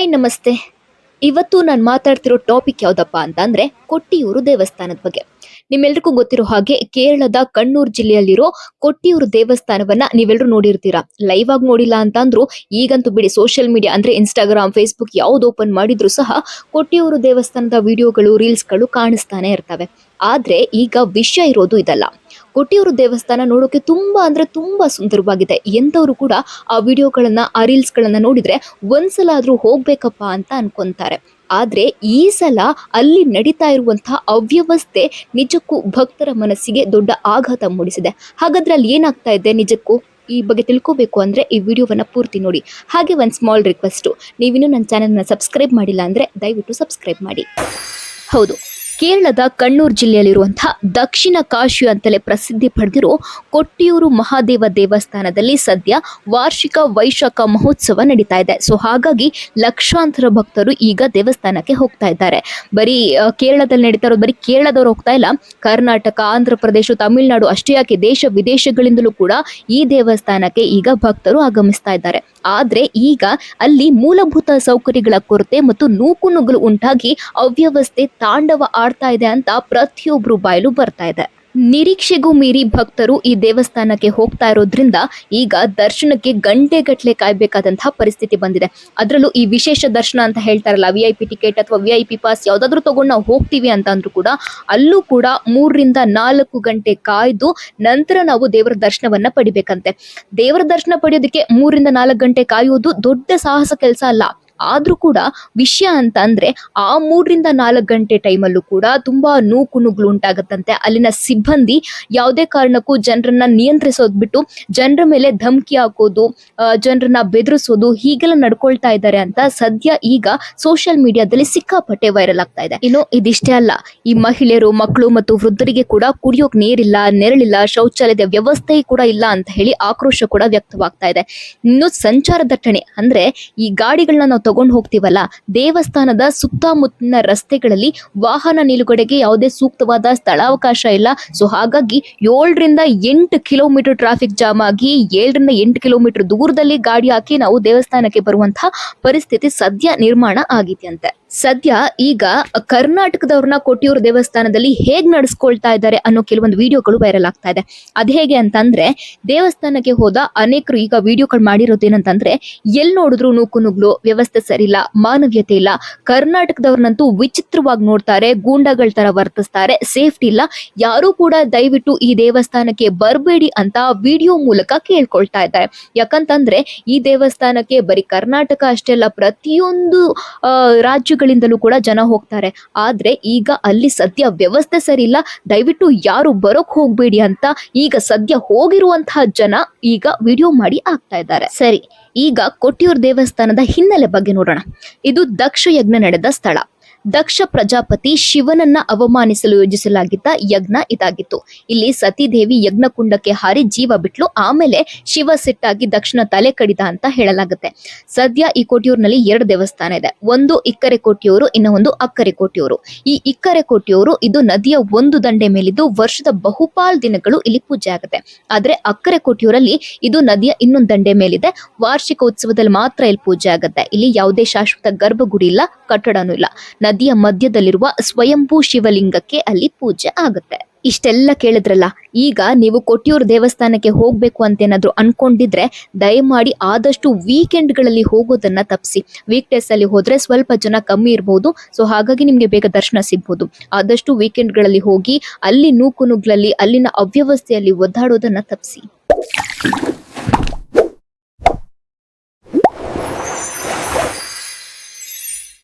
Hi ನಮಸ್ತೆ. ಇವತ್ತು ನಾನು ಮಾತಾಡ್ತಿರೋ ಟಾಪಿಕ್ ಯಾವ್ದಪ್ಪ ಅಂತಂದ್ರೆ ಕೊಟ್ಟಿಯೂರು ದೇವಸ್ಥಾನದ ಬಗ್ಗೆ. ನಿಮ್ಮೆಲ್ರಿಗೂ ಗೊತ್ತಿರೋ ಹಾಗೆ ಕೇರಳದ ಕಣ್ಣೂರು ಜಿಲ್ಲೆಯಲ್ಲಿರೋ ಕೊಟ್ಟಿಯೂರು ದೇವಸ್ಥಾನವನ್ನ ನೀವೆಲ್ಲರೂ ನೋಡಿರ್ತೀರಾ. ಲೈವ್ ಆಗಿ ನೋಡಿಲ್ಲ ಅಂತಂದ್ರು ಈಗಂತೂ ಬಿಡಿ, ಸೋಷಿಯಲ್ ಮೀಡಿಯಾ ಅಂದ್ರೆ ಇನ್ಸ್ಟಾಗ್ರಾಮ್, ಫೇಸ್ಬುಕ್ ಯಾವ್ದು ಓಪನ್ ಮಾಡಿದ್ರು ಸಹ ಕೊಟ್ಟಿಯೂರು ದೇವಸ್ಥಾನದ ವಿಡಿಯೋಗಳು, ರೀಲ್ಸ್ಗಳು ಕಾಣಿಸ್ತಾನೆ ಇರ್ತವೆ. ಆದ್ರೆ ಈಗ ವಿಷಯ ಇರೋದು ಇದಲ್ಲ. ಕೊಟ್ಟಿಯೂರು ದೇವಸ್ಥಾನ ನೋಡೋಕೆ ತುಂಬಾ ಅಂದ್ರೆ ತುಂಬಾ ಸುಂದರವಾಗಿದೆ. ಎಂತವ್ರು ಕೂಡ ಆ ವಿಡಿಯೋಗಳನ್ನ, ಆ ರೀಲ್ಸ್ ಗಳನ್ನ ನೋಡಿದ್ರೆ ಒಂದ್ಸಲ ಆದ್ರೂ ಹೋಗ್ಬೇಕಪ್ಪ ಅಂತ ಅನ್ಕೊಂತಾರೆ. ಆದ್ರೆ ಈ ಸಲ ಅಲ್ಲಿ ನಡೀತಾ ಇರುವಂತಹ ಅವ್ಯವಸ್ಥೆ ನಿಜಕ್ಕೂ ಭಕ್ತರ ಮನಸ್ಸಿಗೆ ದೊಡ್ಡ ಆಘಾತ ಮೂಡಿಸಿದೆ. ಹಾಗಾದ್ರೆ ಅಲ್ಲಿ ಏನಾಗ್ತಾ ಇದೆ ನಿಜಕ್ಕೂ ಈ ಬಗ್ಗೆ ತಿಳ್ಕೋಬೇಕು ಅಂದ್ರೆ ಈ ವಿಡಿಯೋವನ್ನ ಪೂರ್ತಿ ನೋಡಿ. ಹಾಗೆ ಒಂದ್ ಸ್ಮಾಲ್ ರಿಕ್ವೆಸ್ಟ್, ನೀವಿನ್ನೂ ನನ್ನ ಚಾನೆಲ್ನ ಸಬ್ಸ್ಕ್ರೈಬ್ ಮಾಡಿಲ್ಲ ಅಂದ್ರೆ ದಯವಿಟ್ಟು ಸಬ್ಸ್ಕ್ರೈಬ್ ಮಾಡಿ. ಹೌದು, ಕೇರಳದ ಕಣ್ಣೂರು ಜಿಲ್ಲೆಯಲ್ಲಿರುವಂತಹ ದಕ್ಷಿಣ ಕಾಶಿ ಅಂತಲೇ ಪ್ರಸಿದ್ಧಿ ಪಡೆದಿರೋ ಕೊಟ್ಟಿಯೂರು ಮಹಾದೇವ ದೇವಸ್ಥಾನದಲ್ಲಿ ಸದ್ಯ ವಾರ್ಷಿಕ ವೈಶಾಖ ಮಹೋತ್ಸವ ನಡೀತಾ ಇದೆ. ಸೊ ಹಾಗಾಗಿ ಲಕ್ಷಾಂತರ ಭಕ್ತರು ಈಗ ದೇವಸ್ಥಾನಕ್ಕೆ ಹೋಗ್ತಾ ಇದ್ದಾರೆ. ಬರೀ ಕೇರಳದಲ್ಲಿ ನಡೀತಾ ಇರೋದು ಬರೀ ಕೇರಳದವ್ರು ಹೋಗ್ತಾ ಇಲ್ಲ, ಕರ್ನಾಟಕ, ಆಂಧ್ರ ಪ್ರದೇಶ, ತಮಿಳುನಾಡು ಅಷ್ಟೇ ಯಾಕೆ ದೇಶ ವಿದೇಶಗಳಿಂದಲೂ ಕೂಡ ಈ ದೇವಸ್ಥಾನಕ್ಕೆ ಈಗ ಭಕ್ತರು ಆಗಮಿಸ್ತಾ ಇದ್ದಾರೆ. ಆದ್ರೆ ಈಗ ಅಲ್ಲಿ ಮೂಲಭೂತ ಸೌಕರ್ಯಗಳ ಕೊರತೆ ಮತ್ತು ನೂಕುನುಗ್ಗಲು ಉಂಟಾಗಿ ಅವ್ಯವಸ್ಥೆ ತಾಂಡವ ಆಡ್ತಾ ಇದೆ ಅಂತ ಪ್ರತಿಯೊಬ್ರು ಬಾಯಲು ಬರ್ತಾ ಇದೆ. ನಿರೀಕ್ಷೆಗೂ ಮೀರಿ ಭಕ್ತರು ಈ ದೇವಸ್ಥಾನಕ್ಕೆ ಹೋಗ್ತಾ ಇರೋದ್ರಿಂದ ಈಗ ದರ್ಶನಕ್ಕೆ ಗಂಟೆಗಟ್ಟಲೆ ಕಾಯ್ಬೇಕಾದಂತಹ ಪರಿಸ್ಥಿತಿ ಬಂದಿದೆ. ಅದರಲ್ಲೂ ಈ ವಿಶೇಷ ದರ್ಶನ ಅಂತ ಹೇಳ್ತಾರಲ್ಲ, VIP ಟಿಕೆಟ್ ಅಥವಾ VIP ಪಾಸ್ ಯಾವ್ದಾದ್ರು ತಗೊಂಡು ನಾವು ಹೋಗ್ತೀವಿ ಅಂತ ಅಂದ್ರೂ ಕೂಡ ಅಲ್ಲೂ ಕೂಡ 3 ರಿಂದ 4 ಗಂಟೆ ಕಾಯ್ದು ನಂತರ ನಾವು ದೇವರ ದರ್ಶನವನ್ನ ಪಡಿಬೇಕಂತೆ. ದೇವರ ದರ್ಶನ ಪಡೆಯೋದಕ್ಕೆ 3 ರಿಂದ 4 ಗಂಟೆ ಕಾಯುವುದು ದೊಡ್ಡ ಸಾಹಸ ಕೆಲಸ ಅಲ್ಲ. ಆದ್ರೂ ಕೂಡ ವಿಷಯ ಅಂತ ಅಂದ್ರೆ ಆ 3 ರಿಂದ 4 ಗಂಟೆ ಟೈಮಲ್ಲೂ ಕೂಡ ತುಂಬಾ ನೂಕುನುಗ್ಲು ಉಂಟಾಗತ್ತಂತೆ. ಅಲ್ಲಿನ ಸಿಬ್ಬಂದಿ ಯಾವುದೇ ಕಾರಣಕ್ಕೂ ಜನರನ್ನ ನಿಯಂತ್ರಿಸೋದ್ ಬಿಟ್ಟು ಜನರ ಮೇಲೆ ಧಮಕಿ ಹಾಕೋದು, ಜನರನ್ನ ಬೆದರಿಸೋದು, ಹೀಗೆಲ್ಲ ನಡ್ಕೊಳ್ತಾ ಇದ್ದಾರೆ ಅಂತ ಸದ್ಯ ಈಗ ಸೋಷಿಯಲ್ ಮೀಡಿಯಾದಲ್ಲಿ ಸಿಕ್ಕಾಪಟ್ಟೆ ವೈರಲ್ ಆಗ್ತಾ ಇದೆ. ಇನ್ನು ಇದಿಷ್ಟೇ ಅಲ್ಲ, ಈ ಮಹಿಳೆಯರು, ಮಕ್ಕಳು ಮತ್ತು ವೃದ್ಧರಿಗೆ ಕೂಡ ಕುಡಿಯೋಕ್ ನೀರಿಲ್ಲ, ನೆರಳಿಲ್ಲ, ಶೌಚಾಲಯದ ವ್ಯವಸ್ಥೆ ಕೂಡ ಇಲ್ಲ ಅಂತ ಹೇಳಿ ಆಕ್ರೋಶ ಕೂಡ ವ್ಯಕ್ತವಾಗ್ತಾ ಇದೆ. ಇನ್ನು ಸಂಚಾರ ದಟ್ಟಣೆ ಅಂದ್ರೆ ಈ ಗಾಡಿಗಳನ್ನ ನಾವು ತಗೊಂಡು ಹೋಗ್ತೀವಲ್ಲ, ದೇವಸ್ಥಾನದ ಸುತ್ತಮುತ್ತಲಿನ ರಸ್ತೆಗಳಲ್ಲಿ ವಾಹನ ನಿಲುಗಡೆಗೆ ಯಾವುದೇ ಸೂಕ್ತವಾದ ಸ್ಥಳಾವಕಾಶ ಇಲ್ಲ. ಸೊ ಹಾಗಾಗಿ 7 ರಿಂದ 8 ಕಿಲೋಮೀಟರ್ ಟ್ರಾಫಿಕ್ ಜಾಮ್ ಆಗಿ 7 ರಿಂದ 8 ಕಿಲೋಮೀಟರ್ ದೂರದಲ್ಲಿ ಗಾಡಿ ಹಾಕಿ ನಾವು ದೇವಸ್ಥಾನಕ್ಕೆ ಬರುವಂತಹ ಪರಿಸ್ಥಿತಿ ಸದ್ಯ ನಿರ್ಮಾಣ ಆಗಿದೆಯಂತೆ. ಸದ್ಯ ಈಗ ಕರ್ನಾಟಕದವ್ರನ್ನ ಕೊಟ್ಟಿಯೂರು ದೇವಸ್ಥಾನದಲ್ಲಿ ಹೇಗ್ ನಡೆಸ್ಕೊಳ್ತಾ ಇದ್ದಾರೆ ಅನ್ನೋ ಕೆಲವೊಂದು ವಿಡಿಯೋಗಳು ವೈರಲ್ ಆಗ್ತಾ ಇದೆ. ಅದ್ ಹೇಗೆ ಅಂತಂದ್ರೆ, ದೇವಸ್ಥಾನಕ್ಕೆ ಹೋದ ಅನೇಕರು ಈಗ ವಿಡಿಯೋಗಳು ಮಾಡಿರೋದೇನಂತಂದ್ರೆ, ಎಲ್ ನೋಡಿದ್ರು ನೂಕುನುಗ್ಲು, ವ್ಯವಸ್ಥೆ ಸರಿ ಇಲ್ಲ, ಮಾನವೀಯತೆ ಇಲ್ಲ, ಕರ್ನಾಟಕದವ್ರನ್ನಂತೂ ವಿಚಿತ್ರವಾಗಿ ನೋಡ್ತಾರೆ, ಗೂಂಡಾಗಳ ತರ ವರ್ತಿಸ್ತಾರೆ, ಸೇಫ್ಟಿ ಇಲ್ಲ, ಯಾರು ಕೂಡ ದಯವಿಟ್ಟು ಈ ದೇವಸ್ಥಾನಕ್ಕೆ ಬರಬೇಡಿ ಅಂತ ವಿಡಿಯೋ ಮೂಲಕ ಕೇಳ್ಕೊಳ್ತಾ ಇದ್ದಾರೆ. ಯಾಕಂತಂದ್ರೆ ಈ ದೇವಸ್ಥಾನಕ್ಕೆ ಬರೀ ಕರ್ನಾಟಕ ಅಷ್ಟೇ ಅಲ್ಲ, ಪ್ರತಿಯೊಂದು ರಾಜ್ಯಗಳಿಂದಲೂ ಕೂಡ ಜನ ಹೋಗ್ತಾರೆ. ಆದ್ರೆ ಈಗ ಅಲ್ಲಿ ಸದ್ಯ ವ್ಯವಸ್ಥೆ ಸರಿ ಇಲ್ಲ, ದಯವಿಟ್ಟು ಯಾರು ಬರೋಕ್ ಹೋಗ್ಬೇಡಿ ಅಂತ ಈಗ ಸದ್ಯ ಹೋಗಿರುವಂತಹ ಜನ ಈಗ ವಿಡಿಯೋ ಮಾಡಿ ಆಗ್ತಾ ಇದ್ದಾರೆ. ಸರಿ, ಈಗ ಕೊಟ್ಟಿಯೂರು ದೇವಸ್ಥಾನದ ಹಿನ್ನೆಲೆ ಬಗ್ಗೆ ನೋಡೋಣ. ಇದು ದಕ್ಷ ಯಜ್ಞ ನಡೆದ ಸ್ಥಳ. ದಕ್ಷ ಪ್ರಜಾಪತಿ ಶಿವನನ್ನ ಅವಮಾನಿಸಲು ಯೋಜಿಸಲಾಗಿದ್ದ ಯಜ್ಞ ಇದಾಗಿತ್ತು. ಇಲ್ಲಿ ಸತೀದೇವಿ ಯಜ್ಞಕುಂಡಕ್ಕೆ ಹಾರಿ ಜೀವ ಬಿಟ್ಲು. ಆಮೇಲೆ ಶಿವ ಸಿಟ್ಟಾಗಿ ದಕ್ಷನ ತಲೆ ಕಡಿದ ಅಂತ ಹೇಳಲಾಗುತ್ತೆ. ಸದ್ಯ ಈ ಕೊಟ್ಟಿಯೂರಿನಲ್ಲಿ 2 ದೇವಸ್ಥಾನ ಇದೆ. ಒಂದು ಇಕ್ಕರೆ ಕೊಟ್ಟಿಯೂರು, ಇನ್ನ ಒಂದು ಅಕ್ಕರೆ ಕೊಟ್ಟಿಯೂರು. ಈ ಇಕ್ಕರೆ ಕೊಟ್ಟಿಯೂರು ಇದು ನದಿಯ ಒಂದು ದಂಡೆ ಮೇಲಿದ್ದು ವರ್ಷದ ಬಹುಪಾಲು ದಿನಗಳು ಇಲ್ಲಿ ಪೂಜೆ ಆಗುತ್ತೆ. ಆದ್ರೆ ಅಕ್ಕರೆ ಕೊಟ್ಟಿಯೂರಲ್ಲಿ ಇದು ನದಿಯ ಇನ್ನೊಂದು ದಂಡೆ ಮೇಲಿದೆ. ವಾರ್ಷಿಕ ಉತ್ಸವದಲ್ಲಿ ಮಾತ್ರ ಇಲ್ಲಿ ಪೂಜೆ ಆಗುತ್ತೆ. ಇಲ್ಲಿ ಯಾವುದೇ ಶಾಶ್ವತ ಗರ್ಭಗುಡಿ ಇಲ್ಲ, ಕಟ್ಟಡನೂ ಇಲ್ಲ. ನದಿಯ ಮಧ್ಯದಲ್ಲಿರುವ ಸ್ವಯಂಭೂ ಶಿವಲಿಂಗಕ್ಕೆ ಅಲ್ಲಿ ಪೂಜೆ ಆಗುತ್ತೆ. ಇಷ್ಟೆಲ್ಲ ಕೇಳಿದ್ರಲ್ಲ, ಈಗ ನೀವು ಕೊಟ್ಟಿಯೂರು ದೇವಸ್ಥಾನಕ್ಕೆ ಹೋಗ್ಬೇಕು ಅಂತ ಏನಾದ್ರು ಅನ್ಕೊಂಡಿದ್ರೆ ದಯಮಾಡಿ ಆದಷ್ಟು ವೀಕೆಂಡ್ಗಳಲ್ಲಿ ಹೋಗೋದನ್ನ ತಪ್ಪಿಸಿ. ವೀಕ್ ಡೇಸ್ ಅಲ್ಲಿ ಹೋದ್ರೆ ಸ್ವಲ್ಪ ಜನ ಕಮ್ಮಿ ಇರಬಹುದು. ಸೊ ಹಾಗಾಗಿ ನಿಮ್ಗೆ ಬೇಗ ದರ್ಶನ ಸಿಗ್ಬೋದು. ಆದಷ್ಟು ವೀಕೆಂಡ್ಗಳಲ್ಲಿ ಹೋಗಿ ಅಲ್ಲಿ ನೂಕುನುಗ್ಲಲ್ಲಿ, ಅಲ್ಲಿನ ಅವ್ಯವಸ್ಥೆಯಲ್ಲಿ ಒದ್ದಾಡೋದನ್ನ ತಪ್ಪಿಸಿ.